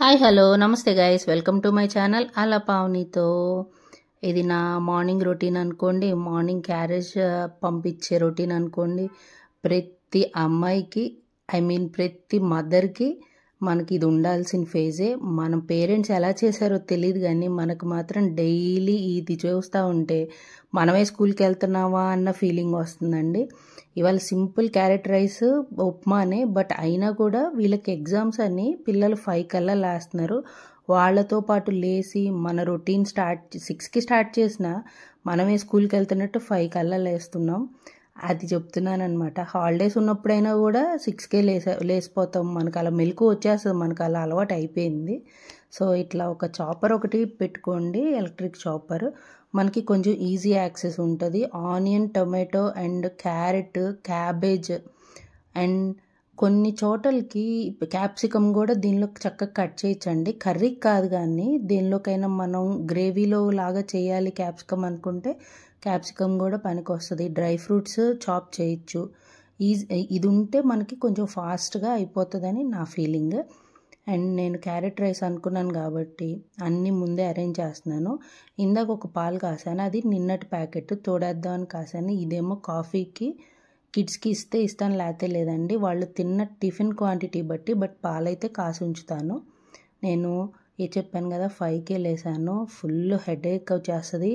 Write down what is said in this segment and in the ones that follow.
Hi hello నమస్తే guys welcome to my channel అలా పావనితో. ఇది నా మార్నింగ్ రొటీన్ అనుకోండి, మార్నింగ్ క్యారేజ్ పంపించే రొటీన్ అనుకోండి. ప్రతి అమ్మాయికి ప్రతి మదర్కి మనకి ఇది ఉండాల్సిన ఫేజే. మన పేరెంట్స్ ఎలా చేశారో తెలియదు కానీ మనకు మాత్రం డైలీ ఇది చూస్తూ ఉంటే మనమే స్కూల్కి వెళ్తున్నావా అన్న ఫీలింగ్ వస్తుందండి. ఇవాళ సింపుల్ క్యారెట్ రైస్ ఉప్మానే, బట్ అయినా కూడా వీళ్ళకి ఎగ్జామ్స్ అని పిల్లలు 5 కల్లా లేస్తున్నారు. వాళ్ళతో పాటు లేచి మన రొటీన్ 6కి స్టార్ట్ చేసినా మనమే స్కూల్కి వెళ్తున్నట్టు 5 కల్లా లేస్తున్నాం. అది చెప్తున్నాను అనమాట. హాలిడేస్ ఉన్నప్పుడైనా కూడా 6కే లేసిపోతాం. మనకు అలా మెలకు వచ్చేస్తుంది, మనకు అలా అలవాటు అయిపోయింది. సో ఇట్లా ఒక చాపర్ ఒకటి పెట్టుకోండి, ఎలక్ట్రిక్ చాపర్. మనకి కొంచెం ఈజీ యాక్సెస్ ఉంటుంది. Onion, tomato and carrot, cabbage and కొన్ని చోటలకి క్యాప్సికమ్ కూడా దీనిలో చక్కగా కట్ చేయొచ్చండి. కర్రీకి కాదు కానీ దేనిలోకైనా మనం గ్రేవీలో లాగా చేయాలి క్యాప్సికమ్ అనుకుంటే క్యాప్సికమ్ కూడా పనికి వస్తుంది. డ్రై ఫ్రూట్స్ చాప్ చేయొచ్చు. ఇది ఉంటే మనకి కొంచెం ఫాస్ట్గా అయిపోతుందని నా ఫీలింగ్. అండ్ నేను క్యారెట్ రైస్ అనుకున్నాను కాబట్టి అన్నీ ముందే అరేంజ్ చేస్తున్నాను. ఇందాక ఒక పాలు కాసాను, అది నిన్నటి ప్యాకెట్ తోడేద్దామని కాసాను. ఇదేమో కాఫీకి కిడ్స్కి ఇస్తాను, లేకపోతే లేదండి. వాళ్ళు తిన్న టిఫిన్ క్వాంటిటీ బట్టి, బట్ పాలైతే కాసి ఉంచుతాను. నేను చెప్పాను కదా 5కే లేసాను. ఫుల్ హెడేక్ వచ్చేస్తుంది.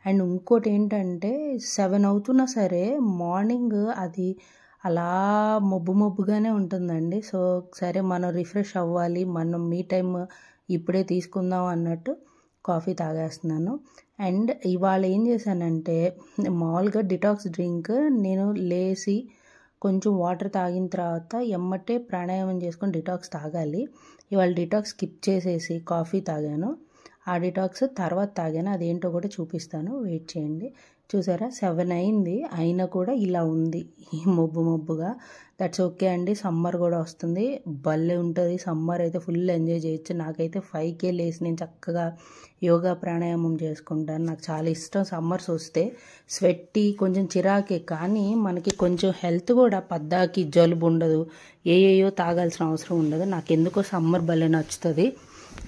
అండ్ ఇంకోటి ఏంటంటే 7 అవుతున్నా సరే మార్నింగ్ అది అలా మబ్బుగానే ఉంటుందండి. సో సరే మనం రిఫ్రెష్ అవ్వాలి, మనం మీ టైం ఇప్పుడే తీసుకుందాం అన్నట్టు కాఫీ తాగేస్తున్నాను. అండ్ ఇవాళ ఏం చేశానంటే మామూలుగా డిటాక్స్ డ్రింక్ నేను లేచి కొంచెం వాటర్ తాగిన తర్వాత ఎమ్మటే ప్రాణాయామం చేసుకొని డిటాక్స్ తాగాలి. ఇవాళ డిటాక్స్ స్కిప్ చేసేసి కాఫీ తాగాను. ఆ డిటాక్స్ తర్వాత తాగాను, అదేంటో కూడా చూపిస్తాను, వెయిట్ చేయండి. చూసారా 7 అయింది, అయినా కూడా ఇలా ఉంది మబ్బుగా. దట్స్ ఓకే అండి. సమ్మర్ కూడా వస్తుంది, భలే ఉంటుంది. సమ్మర్ అయితే ఫుల్ ఎంజాయ్ చేయొచ్చు. నాకైతే 5కే లేసి నేను చక్కగా యోగా ప్రాణాయామం చేసుకుంటాను. నాకు చాలా ఇష్టం సమ్మర్స్ వస్తే. స్వెట్టి కొంచెం చిరాకే కానీ మనకి కొంచెం హెల్త్ కూడా పద్దాకి జలుబు ఉండదు, ఏయో తాగాల్సిన అవసరం ఉండదు. నాకు ఎందుకో సమ్మర్ భలే నచ్చుతుంది.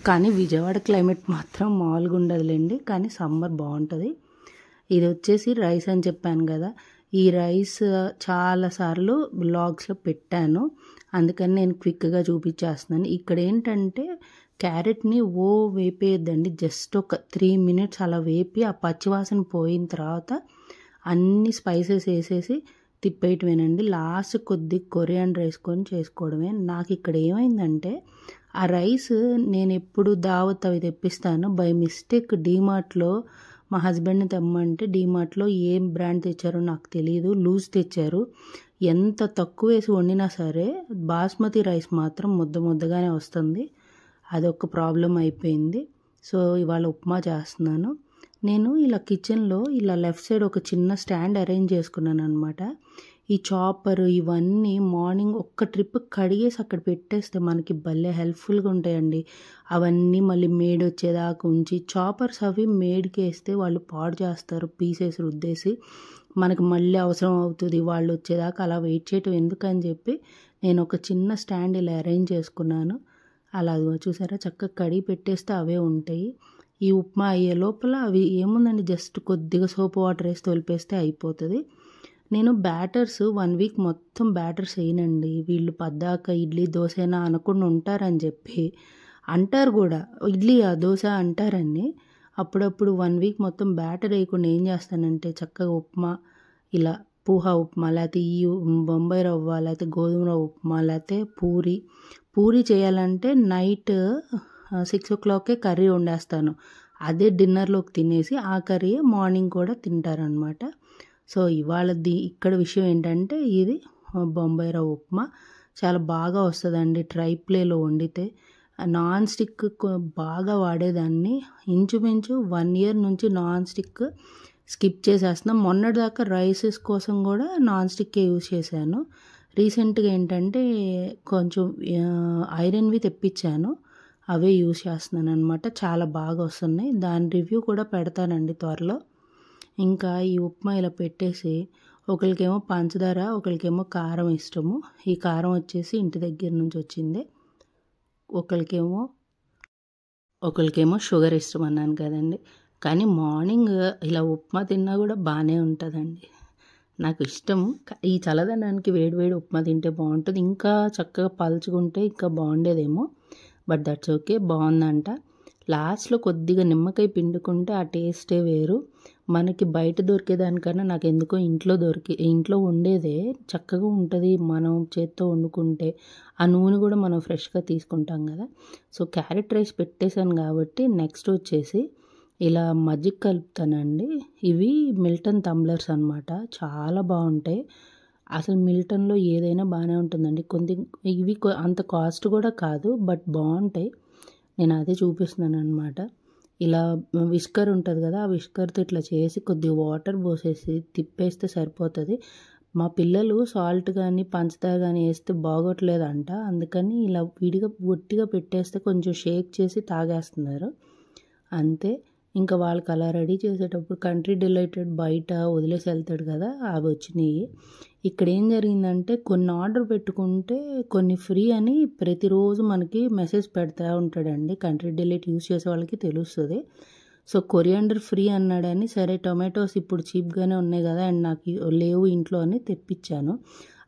కానీ విజయవాడ క్లైమేట్ మాత్రం మామూలుగా ఉండదులేండి, కానీ సమ్మర్ బాగుంటుంది. ఇది వచ్చేసి రైస్ అని చెప్పాను కదా, ఈ రైస్ చాలాసార్లు బ్లాగ్స్లో పెట్టాను, అందుకని నేను క్విక్గా చూపించేస్తున్నాను. ఇక్కడ ఏంటంటే క్యారెట్ని వేపేయద్దండి, జస్ట్ ఒక 3 మినిట్స్ అలా వేపి ఆ పచ్చివాసన పోయిన తర్వాత అన్ని స్పైసెస్ వేసేసి తిప్పేయటమేనండి. లాస్ట్ కొద్ది కొరియాండర్ వేసుకొని చేసుకోవడమే. నాకు ఇక్కడ ఏమైందంటే ఆ రైస్ నేను ఎప్పుడు దావత్ అవి తెప్పిస్తాను, బై మిస్టేక్ డీమార్ట్లో మా హస్బెండ్ని తెమ్మంటే డీమార్ట్లో ఏం బ్రాండ్ తెచ్చారో నాకు తెలియదు, లూజ్ తెచ్చారు. ఎంత తక్కువ వేసి వండినా సరే బాస్మతి రైస్ మాత్రం ముద్దగానే వస్తుంది. అదొక ప్రాబ్లం అయిపోయింది. సో ఇవాళ ఉప్మా చేస్తున్నాను. నేను ఇలా కిచెన్లో ఇలా లెఫ్ట్ సైడ్ ఒక చిన్న స్టాండ్ అరేంజ్ చేసుకున్నాను అనమాట. ఈ చాపర్ ఇవన్నీ మార్నింగ్ ఒక్క ట్రిప్ కడిగేసి అక్కడ పెట్టేస్తే మనకి భలే హెల్ప్ఫుల్గా ఉంటాయండి. అవన్నీ మళ్ళీ మేడ్ వచ్చేదాకా ఉంచి, చాపర్స్ అవి మేడ్కి వేస్తే వాళ్ళు పాడు చేస్తారు, పీసెస్ రుద్దేసి మనకు మళ్ళీ అవసరం అవుతుంది. వాళ్ళు వచ్చేదాకా అలా వెయిట్ చేయటం ఎందుకని చెప్పి నేను ఒక చిన్న స్టాండ్ ఇలా అరేంజ్ చేసుకున్నాను. అలా చూసారా చక్కగా కడిగి పెట్టేస్తే అవే ఉంటాయి. ఈ ఉప్మా అయ్యే లోపల అవి ఏముందండి, జస్ట్ కొద్దిగా సోప్ వాటర్ వేసి తొలిపేస్తే అయిపోతుంది. నేను బ్యాటర్స్ 1 వీక్ మొత్తం బ్యాటర్స్ వేయనండి. వీళ్ళు పద్దాక ఇడ్లీ దోశనా అనకుండా ఉంటారని చెప్పి అంటారు కూడా, ఇడ్లీ దోశ అంటారని. అప్పుడప్పుడు 1 వీక్ మొత్తం బ్యాటర్ వేయకుండా ఏం చేస్తానంటే చక్కగా ఉప్మా, ఇలా పూహా ఉప్మా, లేకపోతే ఈ బొంబాయి రవ్వ, లేకపోతే గోధుమ రవ్వ ఉప్మా, లేకపోతే పూరి చేయాలంటే నైట్ 6 o'clockకే కర్రీ వండేస్తాను. అదే డిన్నర్లోకి తినేసి ఆ కర్రీ మార్నింగ్ కూడా తింటారనమాట. సో ఇవాళది ఇక్కడ విషయం ఏంటంటే ఇది బొంబాయి రవ్వ ఉప్మా చాలా బాగా వస్తుందండి. ట్రై ప్లేలో వండితే. నాన్ స్టిక్ బాగా వాడేదాన్ని, ఇంచుమించు 1 year నుంచి నాన్ స్టిక్ స్కిప్ చేసేస్తున్నాం. మొన్నటిదాకా రైసెస్ కోసం కూడా నాన్ స్టిక్కే యూజ్ చేశాను. రీసెంట్గా ఏంటంటే కొంచెం ఐరన్వి తెప్పించాను, అవే యూజ్ చేస్తున్నాను అనమాట. చాలా బాగా వస్తున్నాయి. దాని రివ్యూ కూడా పెడతానండి త్వరలో. ఇంకా ఈ ఉప్మా ఇలా పెట్టేసి, ఒకరికేమో పంచదార, ఒకరికేమో కారం ఇష్టము. ఈ కారం వచ్చేసి ఇంటి దగ్గర నుంచి వచ్చిందే. ఒకరికేమో ఒకరికేమో షుగర్ ఇష్టం అన్నాను కదండి. కానీ మార్నింగ్ ఇలా ఉప్మా తిన్నా కూడా బాగానే ఉంటుందండి. నాకు ఇష్టం. ఈ చల్లదనానికి వేడి వేడి ఉప్మా తింటే బాగుంటుంది. ఇంకా చక్కగా పలుచుకుంటే ఇంకా బాగుండేదేమో. బట్ దట్స్ ఓకే, బాగుందంట. లాస్ట్లో కొద్దిగా నిమ్మకాయ పిండుకుంటే ఆ టేస్టే వేరు. మనకి బయట దొరికేదానికన్నా నాకు ఎందుకో ఇంట్లో వండేదే చక్కగా ఉంటుంది. మనం చేత్తో వండుకుంటే ఆ నూనె కూడా మనం ఫ్రెష్గా తీసుకుంటాం కదా. సో క్యారెట్ రైస్ పెట్టేశాను కాబట్టి నెక్స్ట్ వచ్చేసి ఇలా మజ్జిగ కలుపుతానండి. ఇవి మిల్టన్ టంబ్లర్స్ అనమాట. చాలా బాగుంటాయి. అసలు మిల్టన్లో ఏదైనా బాగానే ఉంటుందండి. ఇవి అంత కాస్ట్ కూడా కాదు, బట్ బాగుంటాయి. నేను అదే చూపిస్తున్నాను అనమాట. ఇలా విస్కర్ ఉంటుంది కదా, ఆ విస్కర్తో ఇట్లా చేసి కొద్దిగా వాటర్ పోసేసి తిప్పేస్తే సరిపోతుంది. మా పిల్లలు సాల్ట్ కానీ పంచదార కానీ వేస్తే బాగోట్లేదంట. అందుకని ఇలా విడిగా ఒట్టిగా పెట్టేస్తే కొంచెం షేక్ చేసి తాగేస్తున్నారు అంతే. ఇంకా వాళ్ళకి అలా రెడీ చేసేటప్పుడు కంట్రీ డిలైటెడ్ బయట వదిలేసి వెళ్తాడు కదా, అవి వచ్చినాయి. ఇక్కడ ఏం జరిగిందంటే కొన్ని ఆర్డర్ పెట్టుకుంటే కొన్ని ఫ్రీ అని ప్రతిరోజు మనకి మెసేజ్ పెడతా ఉంటాడండి. కంట్రీ డిలైట్ యూస్ చేసే వాళ్ళకి తెలుస్తుంది. సో కొరియాండర్ ఫ్రీ అన్నాడని సరే టొమాటోస్ ఇప్పుడు చీప్గానే ఉన్నాయి కదా అండ్ నాకు లేవు ఇంట్లో అని తెప్పించాను.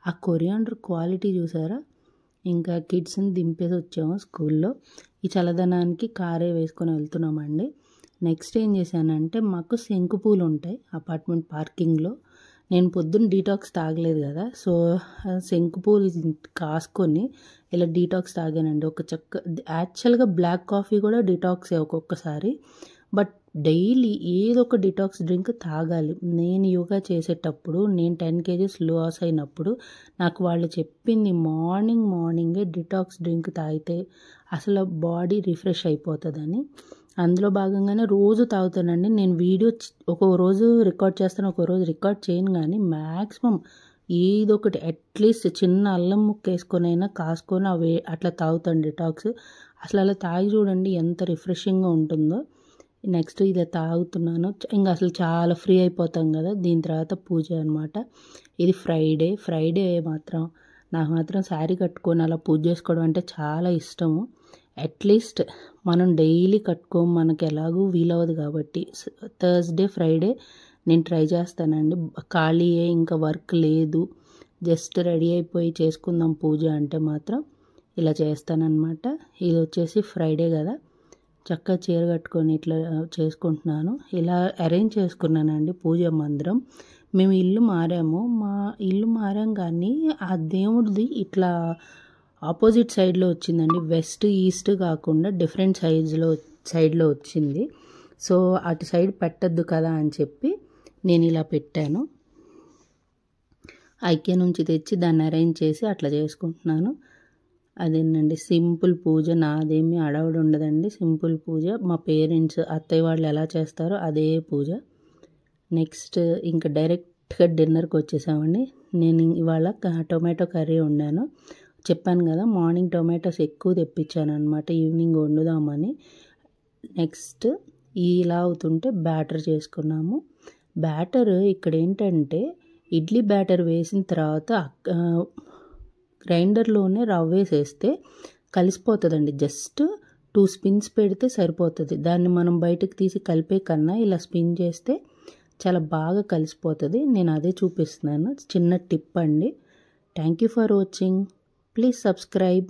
ఆ కొరియాండర్ క్వాలిటీ చూసారా. ఇంకా కిడ్స్ని దింపేసి వచ్చాము స్కూల్లో. ఈ చల్లదనానికి కారే వేసుకొని వెళ్తున్నామండి. నెక్స్ట్ ఏం చేశానంటే మాకు శంకుపూలు ఉంటాయి అపార్ట్మెంట్ పార్కింగ్లో. నేను పొద్దున్న డీటాక్స్ తాగలేదు కదా, సో శంకుపూలు కాసుకొని ఇలా డీటాక్స్ తాగానండి. యాక్చువల్గా బ్లాక్ కాఫీ కూడా డీటాక్సే ఒక్కొక్కసారి, బట్ డైలీ ఏదో ఒక డిటాక్స్ డ్రింక్ తాగాలి. నేను యోగా చేసేటప్పుడు నేను 10 kgs లాస్ అయినప్పుడు నాకు వాళ్ళు చెప్పింది మార్నింగే డిటాక్స్ డ్రింక్ తాగితే అసలు బాడీ రిఫ్రెష్ అయిపోతుందని. అందులో భాగంగానే రోజు తాగుతానండి. నేను వీడియో ఒక్కో రోజు రికార్డ్ చేస్తాను, ఒక్కో రోజు రికార్డ్ చేయను, కానీ మ్యాక్సిమం ఏదో ఒకటి అట్లీస్ట్ చిన్న అల్లం ముక్క వేసుకొనైనా కాసుకొని అట్లా తాగుతాను డిటాక్స్. అసలు అలా తాగి చూడండి ఎంత రిఫ్రెషింగ్గా ఉంటుందో. నెక్స్ట్ ఇలా తాగుతున్నాను. ఇంకా అసలు చాలా ఫ్రీ అయిపోతాం కదా. దీని తర్వాత పూజ అనమాట. ఇది ఫ్రైడే నాకు మాత్రం శారీ కట్టుకొని అలా పూజ చేసుకోవడం అంటే చాలా ఇష్టము. అట్లీస్ట్ మనం డైలీ కట్టుకోము, మనకి ఎలాగూ వీలవదు కాబట్టి థర్స్డే ఫ్రైడే నేను ట్రై చేస్తానండి. ఖాళీయే, ఇంకా వర్క్ లేదు, జస్ట్ రెడీ అయిపోయి చేసుకుందాం పూజ అంటే మాత్రం ఇలా చేస్తానన్నమాట. ఇది వచ్చేసి ఫ్రైడే కదా, చక్కగా చీర కట్టుకొని ఇట్లా చేసుకుంటున్నాను. ఇలా అరేంజ్ చేసుకున్నానండి పూజ మందిరం. మేము ఇల్లు మారాం కానీ ఆ దేవుడిది ఇట్లా ఆపోజిట్ సైడ్లో వచ్చిందండి. వెస్ట్ ఈస్ట్ కాకుండా డిఫరెంట్ సైడ్లో వచ్చింది. సో అటు సైడ్ పెట్టద్దు కదా అని చెప్పి నేను ఇలా పెట్టాను. ఐక్య నుంచి తెచ్చి దాన్ని అరేంజ్ చేసి అట్లా చేసుకుంటున్నాను. అదేనండి సింపుల్ పూజ. నాదేమీ అడవుడు ఉండదండి, సింపుల్ పూజ. మా పేరెంట్స్ అత్తయ్య వాళ్ళు ఎలా చేస్తారో అదే పూజ. నెక్స్ట్ ఇంకా డైరెక్ట్గా డిన్నర్కి వచ్చేసామండి. నేను ఇవాళ టొమాటో కర్రీ వండాను. చెప్పాను కదా మార్నింగ్ టొమాటోస్ ఎక్కువ తెప్పించాను అనమాట, ఈవినింగ్ వండుదామని. నెక్స్ట్ ఇలా అవుతుంటే బ్యాటర్ చేసుకున్నాము. బ్యాటర్ ఇక్కడ ఏంటంటే ఇడ్లీ బ్యాటర్ వేసిన తర్వాత గ్రైండర్లోనే రవ్వ వేసేస్తే కలిసిపోతుందండి. జస్ట్ 2 స్పిన్స్ పెడితే సరిపోతుంది. దాన్ని మనం బయటకు తీసి కలిపే కన్నా ఇలా స్పిన్ చేస్తే చాలా బాగా కలిసిపోతుంది. నేను అదే చూపిస్తున్నాను, చిన్న టిప్ అండి. Thank you for watching. Please subscribe.